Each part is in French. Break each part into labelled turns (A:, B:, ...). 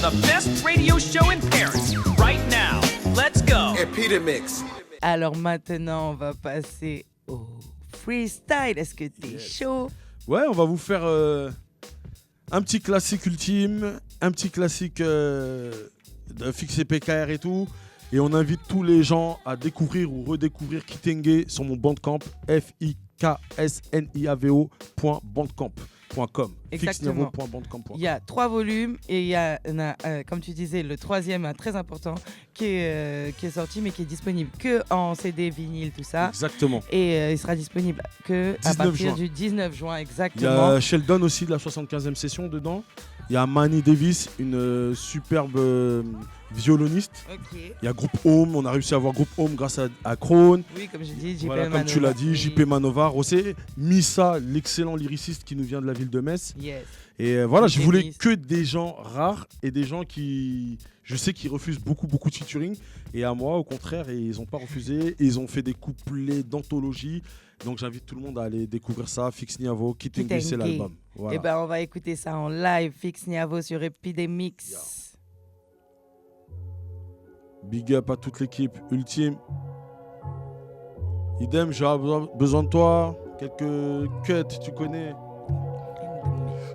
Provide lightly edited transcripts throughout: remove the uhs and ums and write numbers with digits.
A: the best radio show in Paris right now. Let's go.
B: Epidemix.
C: Alors maintenant, on va passer au freestyle. Est-ce que t'es chaud?
D: Ouais, on va vous faire un petit classique ultime, un petit classique de Fix et PKR et tout. Et on invite tous les gens à découvrir ou redécouvrir Kitenge sur mon Bandcamp, fiksniavo.bandcamp.com.
C: Exactement. Il y a 3 volumes et il y en a, comme tu disais, le 3e très important qui est sorti mais qui est disponible que en CD, vinyle, tout ça.
D: Exactement.
C: Et il sera disponible que à partir du 19 juin, exactement.
D: Il y a Sheldon aussi de la 75e session dedans. Il y a Manny Davis, une superbe violoniste.
C: Okay.
D: Il y a Groupe Home, on a réussi à avoir Groupe Home grâce à Krone.
C: Oui, comme j'ai dit, JP
D: voilà,
C: Manova.
D: comme tu l'as dit, JP Manova, Rossé, Missa, l'excellent lyriciste qui nous vient de la ville de Metz.
C: Yes.
D: Et voilà, je voulais que des gens rares et des gens qui, je sais qu'ils refusent beaucoup de featuring. Et à moi, au contraire, ils n'ont pas refusé. Et ils ont fait des couplets d'anthologie. Donc j'invite tout le monde à aller découvrir ça. Fix Niavo, Kitenge, c'est l'album. Voilà.
C: Et ben on va écouter ça en live. Fix Niavo sur Epidemix.
D: Yeah. Big up à toute l'équipe ultime. Idem, j'ai besoin de toi. Quelques cuts, tu connais.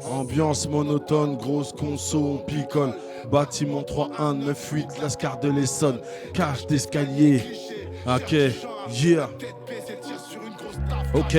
D: Ambiance monotone, grosse conso, on picole. Bâtiment 3198, Lascar de l'Essonne. Cage d'escalier. Ok, yeah. Ok.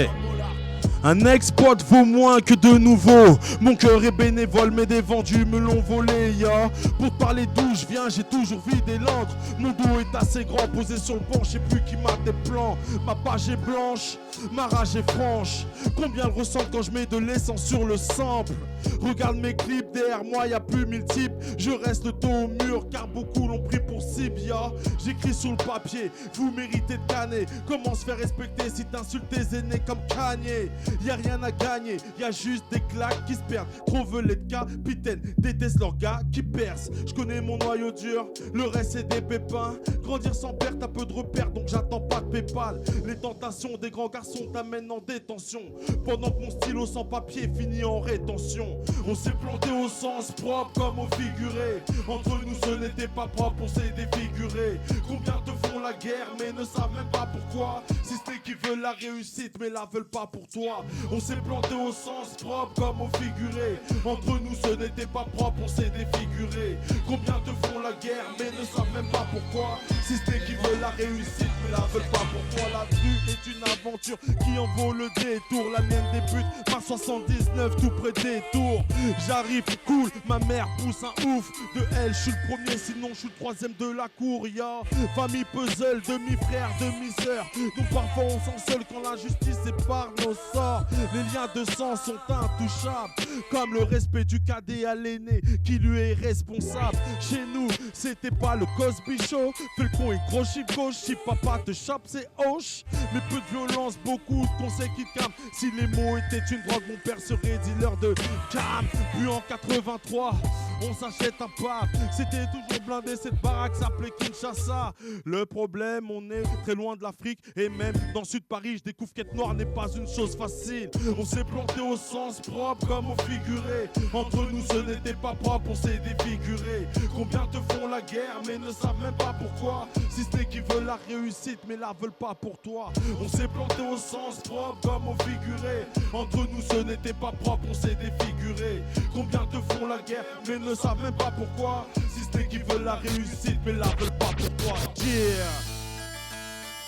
D: Un export vaut moins que de nouveau. Mon cœur est bénévole, mais des vendus me l'ont volé, ya. Pour te parler d'où je viens, j'ai toujours vidé l'encre. Mon dos est assez grand, posé sur le banc, je sais plus qui m'a des plans. Ma page est blanche, ma rage est franche. Combien le ressentent quand je mets de l'essence sur le sample. Regarde mes clips, derrière moi y'a plus 1000 types. Je reste le dos au mur, car beaucoup l'ont pris pour cible, ya. J'écris sur le papier, vous méritez de canner. Comment se faire respecter si t'insultes tes aînés comme Kanye? Y'a rien à gagner, y'a juste des claques qui se perdent. Trop velés de capitaine, déteste leurs gars qui percent. Je connais mon noyau dur, le reste c'est des pépins. Grandir sans perte, t'as peu de repères, donc j'attends pas de Paypal. Les tentations des grands garçons t'amènent en détention. Pendant que mon stylo sans papier finit en rétention. On s'est planté au sens propre comme au figuré. Entre nous ce n'était pas propre, on s'est défiguré. Combien te font la guerre mais ne savent même pas pourquoi. Si c'est qui veulent la réussite mais la veulent pas pour toi. On s'est planté au sens propre comme au figuré. Entre nous ce n'était pas propre, on s'est défiguré. Combien te font la guerre mais ne savent même pas pourquoi. Si c'est qui veulent la réussite mais la veulent pas pour toi. La rue est une aventure qui en vaut le détour. La mienne débute par 79 tout près des tours. J'arrive cool, ma mère pousse un ouf. De elle je suis le premier, sinon je suis le troisième de la cour, ya. Famille puzzle, demi-frère, demi-sœur. Donc parfois on s'en seul quand la justice sépare nos sorts. Les liens de sang sont intouchables, comme le respect du cadet à l'aîné qui lui est responsable. Chez nous, c'était pas le Cosby Show. Fais le con et gros chiffre gauche, si papa te chope, c'est hoche. Mais peu de violence, beaucoup de conseils qui calment. Si les mots étaient une drogue, mon père serait dealer de cam. Puis en 83, on s'achète un pack. C'était toujours blindé, cette baraque s'appelait Kinshasa. Le problème, on est très loin de l'Afrique. Et même dans Sud Paris, je découvre qu'être noir n'est pas une chose facile. On s'est planté au sens propre comme au figuré. Entre nous ce n'était pas propre, on s'est défiguré. Combien te font la guerre mais ne savent même pas pourquoi. Si c'est qui veulent la réussite mais la veulent pas pour toi. On s'est planté au sens propre comme au figuré. Entre nous ce n'était pas propre, on s'est défiguré. Combien te font la guerre mais ne savent même pas pourquoi. Si c'est qui veulent la réussite mais la veulent pas pour toi. Yeah.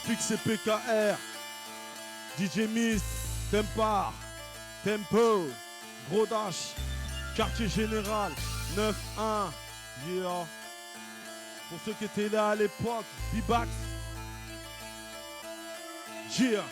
D: Fix et PKR, DJ Miss, Tempar, Tempo, Gros Dash, Quartier Général, 9-1, yeah. Pour ceux qui étaient là à l'époque, B-Bax, yeah.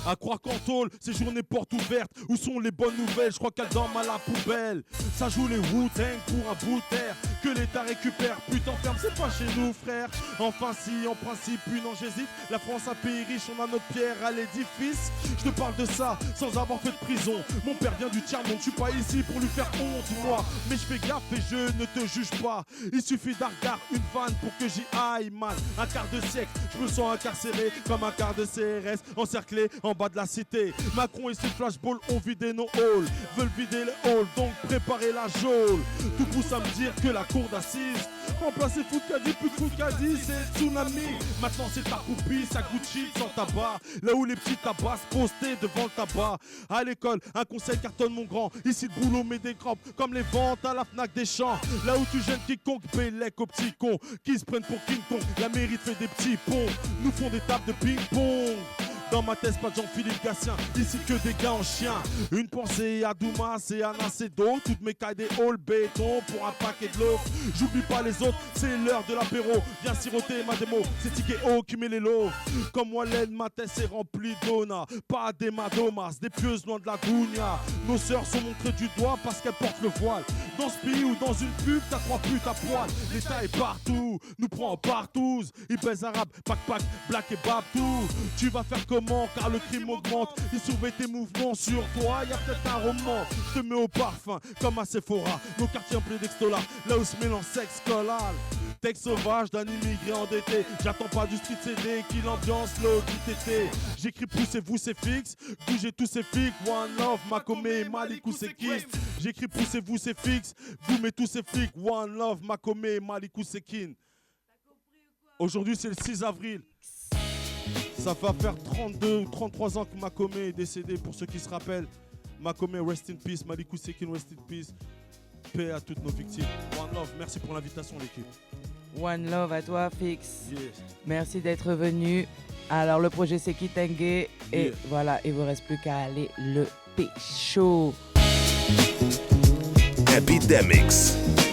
D: À croire qu'en tôle, ces journées portes ouvertes. Où sont les bonnes nouvelles? Je crois qu'elles dorment à la poubelle. Ça joue les Wu-Tang pour un bout de terre que l'État récupère. Putain, ferme, c'est pas chez nous, frère. Enfin, si, en principe, puis non, j'hésite. La France, un pays riche, on a notre pierre à l'édifice. Je te parle de ça sans avoir fait de prison. Mon père vient du tiers-monde, je suis pas ici pour lui faire honte, moi. Mais je fais gaffe et je ne te juge pas. Il suffit d'un regard, une vanne pour que j'y aille mal. Un quart de siècle, je me sens incarcéré comme un quart de CRS. Encerclé, en bas de la cité. Macron et ses flashballs ont vidé nos halls. Veulent vider les halls, donc préparez la geôle. Tout pousse à me dire que la cour d'assises remplacer Foukadi, plus que Foukadi, c'est tsunami. Maintenant c'est ta poupie, sa Gucci sans tabac. Là où les petits tabacs postés devant le tabac. À l'école, un conseil cartonne mon grand. Ici le boulot met des crampes comme les ventes à la Fnac des champs. Là où tu gênes quiconque, bélec aux petits cons qui se prennent pour King Kong. La mairie fait des petits ponts, nous font des tables de ping-pong. Dans ma thèse, pas de Jean-Philippe Gatien, ici que des gars en chien. Une pensée à Doumas et à Nacedo. Toutes mes cailles des halls béton pour un paquet de l'eau. J'oublie pas les autres, c'est l'heure de l'apéro. Viens siroter ma démo, c'est Ticket O qui met les lots. Comme Wallen, ma thèse est remplie d'ona. Pas des madomas, des pieuses loin de la gounia. Nos sœurs sont montrées du doigt parce qu'elles portent le voile. Dans ce pays ou dans une pub, t'as 3 putes à poil. L'État est partout, nous prend en partouze. Ils pèsent arabe, pack, black et babtou. Tu vas faire comment car le crime augmente. Ils surveillent tes mouvements sur toi, y'a peut-être un roman. Je te mets au parfum comme à Sephora. Nos quartiers en plein d'extola, là où se mélange sexe collal. Texte sauvage d'un immigré endetté. J'attends pas du street CD qui l'ambiance l'OQTT. J'écris poussez-vous c'est fixe, bougez tous ces flics. One love, Makome, Malikou c'est kiss. J'écris poussez-vous c'est fixe, boumez tous ces flics. One love, Makome, Malikou c'est kin. Aujourd'hui c'est le 6 avril. Ça va faire 32 ou 33 ans que Makome est décédé, pour ceux qui se rappellent. Makome, rest in peace. Malikou Sekin, rest in peace. Paix à toutes nos victimes. One love, merci pour l'invitation l'équipe.
C: One love à toi, Fix.
D: Yes.
C: Merci d'être venu. Alors, le projet c'est Kitenge. Et voilà, il vous reste plus qu'à aller le pécho.
B: Epidemics.